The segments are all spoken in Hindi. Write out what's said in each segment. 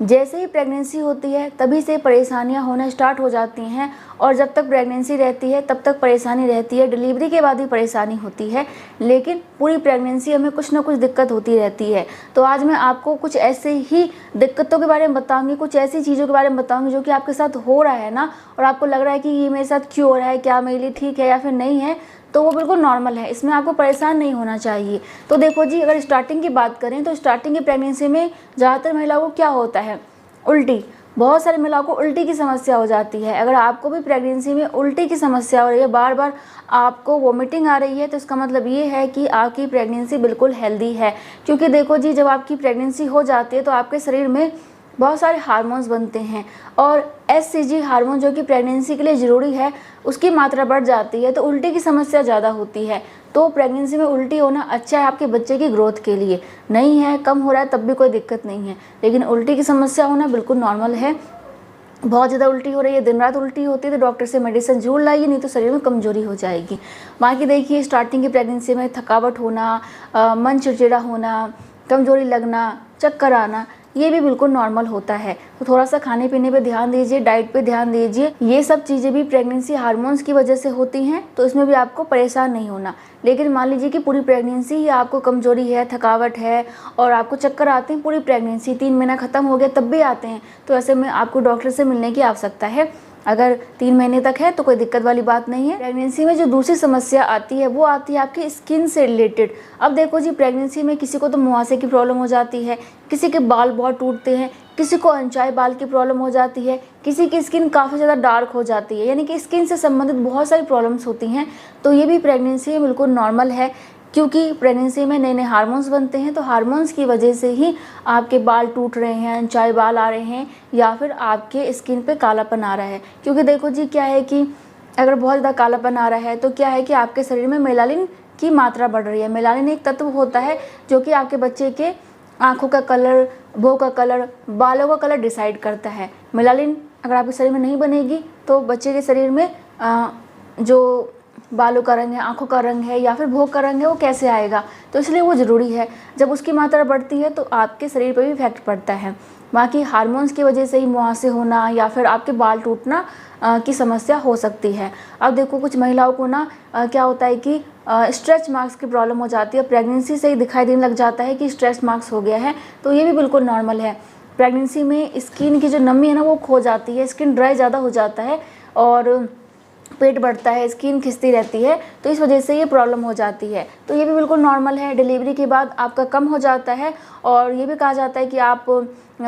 जैसे ही प्रेगनेंसी होती है तभी से परेशानियां होना स्टार्ट हो जाती हैं, और जब तक प्रेगनेंसी रहती है तब तक परेशानी रहती है। डिलीवरी के बाद भी परेशानी होती है, लेकिन पूरी प्रेगनेंसी हमें कुछ ना कुछ दिक्कत होती रहती है। तो आज मैं आपको कुछ ऐसे ही दिक्कतों के बारे में बताऊंगी, कुछ ऐसी चीज़ों के बारे में बताऊंगी जो कि आपके साथ हो रहा है ना, और आपको लग रहा है कि ये मेरे साथ क्यों हो रहा है, क्या मेरे लिए ठीक है या फिर नहीं है, तो वो बिल्कुल नॉर्मल है। इसमें आपको परेशान नहीं होना चाहिए। तो देखो जी, अगर स्टार्टिंग की बात करें तो स्टार्टिंग की प्रेगनेंसी में ज़्यादातर महिलाओं को क्या होता है, उल्टी। बहुत सारी महिलाओं को उल्टी की समस्या हो जाती है। अगर आपको भी प्रेगनेंसी में उल्टी की समस्या हो रही है, बार बार आपको वोमिटिंग आ रही है, तो इसका मतलब ये है कि आपकी प्रेगनेंसी बिल्कुल हेल्दी है। क्योंकि देखो जी, जब आपकी प्रेगनेंसी हो जाती है तो आपके शरीर में बहुत सारे हार्मोन्स बनते हैं, और HCG हार्मोन जो कि प्रेगनेंसी के लिए ज़रूरी है, उसकी मात्रा बढ़ जाती है, तो उल्टी की समस्या ज़्यादा होती है। तो प्रेगनेंसी में उल्टी होना अच्छा है आपके बच्चे की ग्रोथ के लिए। नहीं है, कम हो रहा है तब भी कोई दिक्कत नहीं है, लेकिन उल्टी की समस्या होना बिल्कुल नॉर्मल है। बहुत ज़्यादा उल्टी हो रही है, दिन रात उल्टी होती है, तो डॉक्टर से मेडिसिन जरूर लाइए, नहीं तो शरीर में कमजोरी हो जाएगी। बाकी देखिए, स्टार्टिंग की प्रेगनेंसी में थकावट होना, मन चिड़चिड़ा होना, कमजोरी लगना, चक्कर आना, ये भी बिल्कुल नॉर्मल होता है। तो थोड़ा सा खाने पीने पे ध्यान दीजिए, डाइट पे ध्यान दीजिए। ये सब चीज़ें भी प्रेगनेंसी हार्मोन्स की वजह से होती हैं, तो इसमें भी आपको परेशान नहीं होना। लेकिन मान लीजिए कि पूरी प्रेगनेंसी ही आपको कमजोरी है, थकावट है और आपको चक्कर आते हैं, पूरी प्रेगनेंसी 3 महीना ख़त्म हो गया तब भी आते हैं, तो ऐसे में आपको डॉक्टर से मिलने की आवश्यकता है। अगर 3 महीने तक है तो कोई दिक्कत वाली बात नहीं है। प्रेगनेंसी में जो दूसरी समस्या आती है वो आती है आपकी स्किन से रिलेटेड। अब देखो जी, प्रेगनेंसी में किसी को तो मुहासे की प्रॉब्लम हो जाती है, किसी के बाल बहुत टूटते हैं, किसी को अनचाहे बाल की प्रॉब्लम हो जाती है, किसी की स्किन काफ़ी ज़्यादा डार्क हो जाती है, यानी कि स्किन से संबंधित बहुत सारी प्रॉब्लम्स होती हैं। तो ये भी प्रेगनेंसी में बिल्कुल नॉर्मल है, क्योंकि प्रेगनेंसी में नए नए हार्मोन्स बनते हैं, तो हार्मोन्स की वजह से ही आपके बाल टूट रहे हैं, अनचाहे बाल आ रहे हैं, या फिर आपके स्किन पे कालापन आ रहा है। क्योंकि देखो जी, क्या है कि अगर बहुत ज़्यादा कालापन आ रहा है तो क्या है कि आपके शरीर में मेलानिन की मात्रा बढ़ रही है। मेलानिन एक तत्व होता है जो कि आपके बच्चे के आँखों का कलर, भौं का कलर, बालों का कलर डिसाइड करता है। मेलानिन अगर आपके शरीर में नहीं बनेगी तो बच्चे के शरीर में जो बालों का रंग है, आँखों का रंग है या फिर भौं का रंग है, वो कैसे आएगा। तो इसलिए वो ज़रूरी है। जब उसकी मात्रा बढ़ती है तो आपके शरीर पर भी इफेक्ट पड़ता है। बाकी हार्मोन्स की वजह से ही मुहासे होना या फिर आपके बाल टूटना की समस्या हो सकती है। अब देखो, कुछ महिलाओं को ना क्या होता है कि स्ट्रेच मार्क्स की प्रॉब्लम हो जाती है। प्रेगनेंसी से ही दिखाई देने लग जाता है कि स्ट्रेच मार्क्स हो गया है, तो ये भी बिल्कुल नॉर्मल है। प्रेगनेंसी में स्किन की जो नमी है ना वो खो जाती है, स्किन ड्राई ज़्यादा हो जाता है और पेट बढ़ता है, स्किन खिंचती रहती है, तो इस वजह से ये प्रॉब्लम हो जाती है। तो ये भी बिल्कुल नॉर्मल है। डिलीवरी के बाद आपका कम हो जाता है, और ये भी कहा जाता है कि आप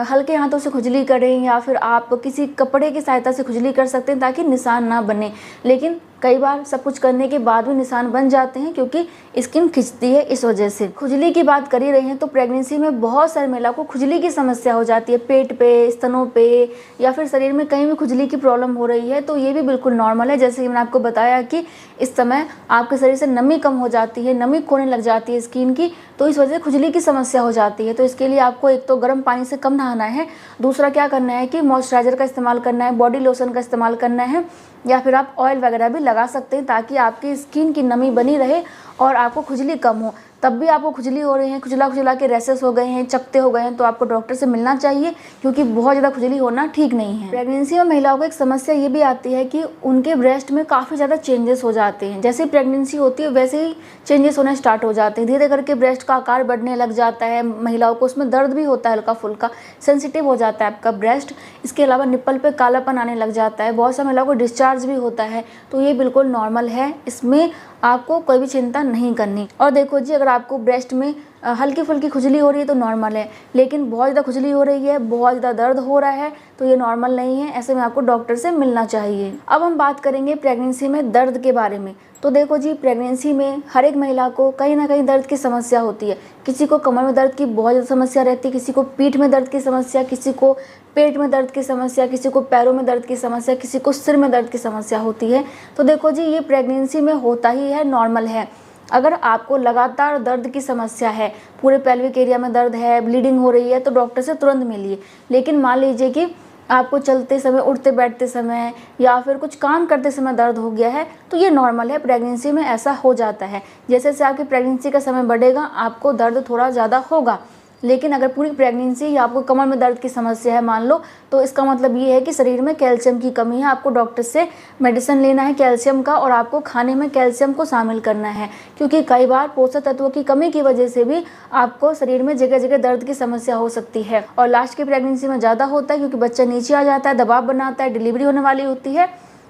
हल्के हाथों से खुजली करें या फिर आप किसी कपड़े की सहायता से खुजली कर सकते हैं ताकि निशान ना बने। लेकिन कई बार सब कुछ करने के बाद भी निशान बन जाते हैं, क्योंकि स्किन खिंचती है इस वजह से। खुजली की बात कर ही रहे हैं तो प्रेगनेंसी में बहुत सारी महिलाओं को खुजली की समस्या हो जाती है, पेट पे, स्तनों पे या फिर शरीर में कहीं भी खुजली की प्रॉब्लम हो रही है, तो ये भी बिल्कुल नॉर्मल है। जैसे कि मैंने आपको बताया कि इस समय आपके शरीर से नमी कम हो जाती है, नमी खोने लग जाती है स्किन की, तो इस वजह से खुजली की समस्या हो जाती है। तो इसके लिए आपको एक तो गर्म पानी से कम नहाना है, दूसरा क्या करना है कि मॉइस्चराइजर का इस्तेमाल करना है, बॉडी लोशन का इस्तेमाल करना है, या फिर आप ऑयल वगैरह भी लगा सकते हैं ताकि आपकी स्किन की नमी बनी रहे और आपको खुजली कम हो। तब भी आपको खुजली हो रही है, खुजला खुजला के रेसेस हो गए हैं, चकते हो गए हैं, तो आपको डॉक्टर से मिलना चाहिए, क्योंकि बहुत ज़्यादा खुजली होना ठीक नहीं है। प्रेगनेंसी में महिलाओं को एक समस्या ये भी आती है कि उनके ब्रेस्ट में काफ़ी ज़्यादा चेंजेस हो जाते हैं। जैसे प्रेगनेंसी होती है वैसे ही चेंजेस होना स्टार्ट हो जाते हैं, धीरे करके ब्रेस्ट का आकार बढ़ने लग जाता है। महिलाओं को उसमें दर्द भी होता है, हल्का फुल्का सेंसिटिव हो जाता है आपका ब्रेस्ट। इसके अलावा निप्पल पे कालापन आने लग जाता है, बहुत सारी महिलाओं को डिस्चार्ज भी होता है, तो ये बिल्कुल नॉर्मल है, इसमें आपको कोई भी चिंता नहीं करनी। और देखो जी, अगर आपको ब्रेस्ट में हल्की फुल्की खुजली हो रही है तो नॉर्मल है, लेकिन बहुत ज़्यादा खुजली हो रही है, बहुत ज़्यादा दर्द हो रहा है, तो ये नॉर्मल नहीं है। ऐसे में आपको डॉक्टर से मिलना चाहिए। अब हम बात करेंगे प्रेगनेंसी में दर्द के बारे में। तो देखो जी, प्रेगनेंसी में हर एक महिला को कहीं ना कहीं दर्द की समस्या होती है। किसी को कमर में दर्द की बहुत ज़्यादा समस्या रहती है, किसी को पीठ में दर्द की समस्या, किसी को पेट में दर्द की समस्या, किसी को पैरों में दर्द की समस्या, किसी को सिर में दर्द की समस्या होती है। तो देखो जी, ये प्रेगनेंसी में होता ही है, नॉर्मल है। अगर आपको लगातार दर्द की समस्या है, पूरे पेल्विक एरिया में दर्द है, ब्लीडिंग हो रही है, तो डॉक्टर से तुरंत मिलिए। लेकिन मान लीजिए कि आपको चलते समय, उठते बैठते समय या फिर कुछ काम करते समय दर्द हो गया है, तो ये नॉर्मल है, प्रेगनेंसी में ऐसा हो जाता है। जैसे जैसे आपकी प्रेगनेंसी का समय बढ़ेगा आपको दर्द थोड़ा ज़्यादा होगा। लेकिन अगर पूरी प्रेगनेंसी या आपको कमर में दर्द की समस्या है मान लो, तो इसका मतलब ये है कि शरीर में कैल्शियम की कमी है। आपको डॉक्टर से मेडिसिन लेना है कैल्शियम का, और आपको खाने में कैल्शियम को शामिल करना है, क्योंकि कई बार पोषक तत्वों की कमी की वजह से भी आपको शरीर में जगह जगह दर्द की समस्या हो सकती है। और लास्ट की प्रेगनेंसी में ज़्यादा होता है, क्योंकि बच्चा नीचे आ जाता है, दबाव बनाता है, डिलीवरी होने वाली होती है,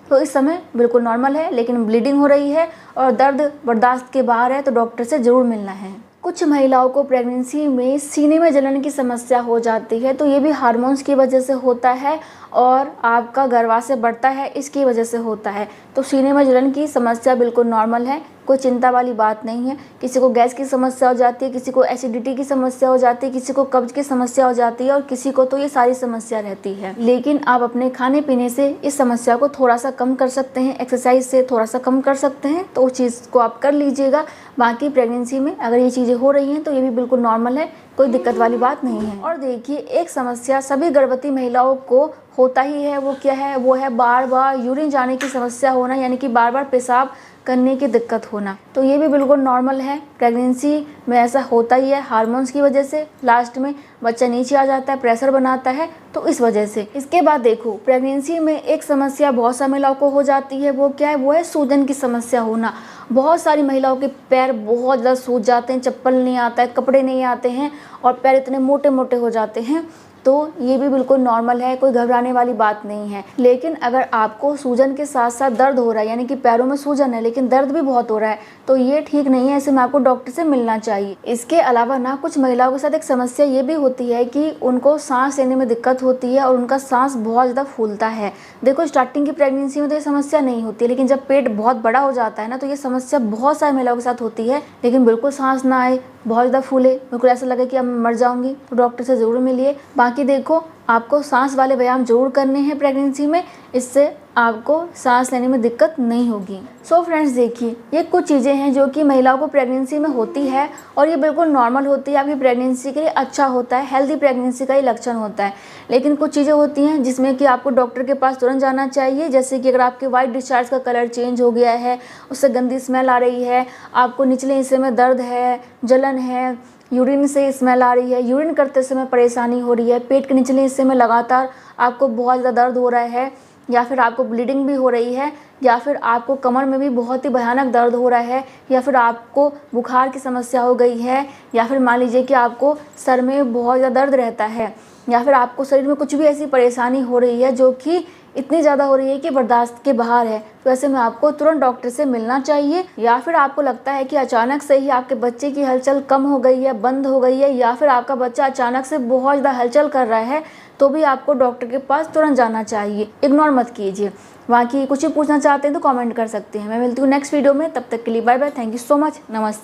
तो इस समय बिल्कुल नॉर्मल है। लेकिन ब्लीडिंग हो रही है और दर्द बर्दाश्त के बाहर है, तो डॉक्टर से ज़रूर मिलना है। कुछ महिलाओं को प्रेगनेंसी में सीने में जलन की समस्या हो जाती है, तो ये भी हार्मोन्स की वजह से होता है और आपका गर्भाशय बढ़ता है इसकी वजह से होता है। तो सीने में जलन की समस्या बिल्कुल नॉर्मल है, कोई चिंता वाली बात नहीं है। किसी को गैस की समस्या हो जाती है, किसी को एसिडिटी की समस्या हो जाती है, किसी को कब्ज की समस्या हो जाती है, और किसी को तो ये सारी समस्या रहती है। लेकिन आप अपने खाने पीने से इस समस्या को थोड़ा सा कम कर सकते हैं, एक्सरसाइज से थोड़ा सा कम कर सकते हैं, तो उस चीज़ को आप कर लीजिएगा। बाकी प्रेगनेंसी में अगर ये चीज़ें हो रही हैं तो ये भी बिल्कुल नॉर्मल है, कोई दिक्कत वाली बात नहीं है। और देखिए, एक समस्या सभी गर्भवती महिलाओं को होता ही है, वो क्या है, वो है बार बार यूरिन जाने की समस्या होना, यानी कि बार बार पेशाब करने की दिक्कत होना। तो ये भी बिल्कुल नॉर्मल है, प्रेगनेंसी में ऐसा होता ही है हार्मोन्स की वजह से। लास्ट में बच्चा नीचे आ जाता है, प्रेशर बनाता है, तो इस वजह से। इसके बाद देखो, प्रेगनेंसी में एक समस्या बहुत सा महिलाओं को हो जाती है, वो क्या है, वो है सूजन की समस्या होना। बहुत सारी महिलाओं के पैर बहुत ज़्यादा सूज जाते हैं, चप्पल नहीं आता है, कपड़े नहीं आते हैं, और पैर इतने मोटे मोटे हो जाते हैं। तो ये भी बिल्कुल नॉर्मल है, कोई घबराने वाली बात नहीं है। लेकिन अगर आपको सूजन के साथ साथ दर्द हो रहा है, यानी कि पैरों में सूजन है लेकिन दर्द भी बहुत हो रहा है, तो ये ठीक नहीं है, ऐसे में आपको डॉक्टर से मिलना चाहिए। इसके अलावा ना कुछ महिलाओं के साथ एक समस्या ये भी होती है कि उनको सांस लेने में दिक्कत होती है और उनका सांस बहुत ज़्यादा फूलता है। देखो, स्टार्टिंग की प्रेगनेंसी में तो ये समस्या नहीं होती, लेकिन जब पेट बहुत बड़ा हो जाता है ना, तो ये समस्या बहुत सारी महिलाओं के साथ होती है। लेकिन बिल्कुल सांस ना आए, बहुत ज़्यादा फूले, बिल्कुल ऐसा लगे कि अब मैं मर जाऊंगी, तो डॉक्टर से ज़रूर मिलिए। बाकी देखो, आपको सांस वाले व्यायाम जरूर करने हैं प्रेगनेंसी में, इससे आपको सांस लेने में दिक्कत नहीं होगी। सो फ्रेंड्स, देखिए, ये कुछ चीज़ें हैं जो कि महिलाओं को प्रेगनेंसी में होती है और ये बिल्कुल नॉर्मल होती है, आपकी प्रेगनेंसी के लिए अच्छा होता है, हेल्दी प्रेगनेंसी का ही लक्षण होता है। लेकिन कुछ चीज़ें होती हैं जिसमें कि आपको डॉक्टर के पास तुरंत जाना चाहिए, जैसे कि अगर आपके वाइट डिस्चार्ज का कलर चेंज हो गया है, उससे गंदी स्मेल आ रही है, आपको निचले हिस्से में दर्द है, जलन है, यूरिन से स्मेल आ रही है, यूरिन करते समय परेशानी हो रही है, पेट के निचले हिस्से में लगातार आपको बहुत ज़्यादा दर्द हो रहा है, या फिर आपको ब्लीडिंग भी हो रही है, या फिर आपको कमर में भी बहुत ही भयानक दर्द हो रहा है, या फिर आपको बुखार की समस्या हो गई है, या फिर मान लीजिए कि आपको सर में बहुत ज़्यादा दर्द रहता है, या फिर आपको शरीर में कुछ भी ऐसी परेशानी हो रही है जो कि इतनी ज़्यादा हो रही है कि बर्दाश्त के बाहर है, तो ऐसे में आपको तुरंत डॉक्टर से मिलना चाहिए। या फिर आपको लगता है कि अचानक से ही आपके बच्चे की हलचल कम हो गई है, बंद हो गई है, या फिर आपका बच्चा अचानक से बहुत ज़्यादा हलचल कर रहा है, तो भी आपको डॉक्टर के पास तुरंत जाना चाहिए, इग्नोर मत कीजिए। बाकी कुछ भी पूछना चाहते हैं तो कमेंट कर सकते हैं। मैं मिलती हूँ नेक्स्ट वीडियो में, तब तक के लिए bye bye, thank you so much, नमस्ते।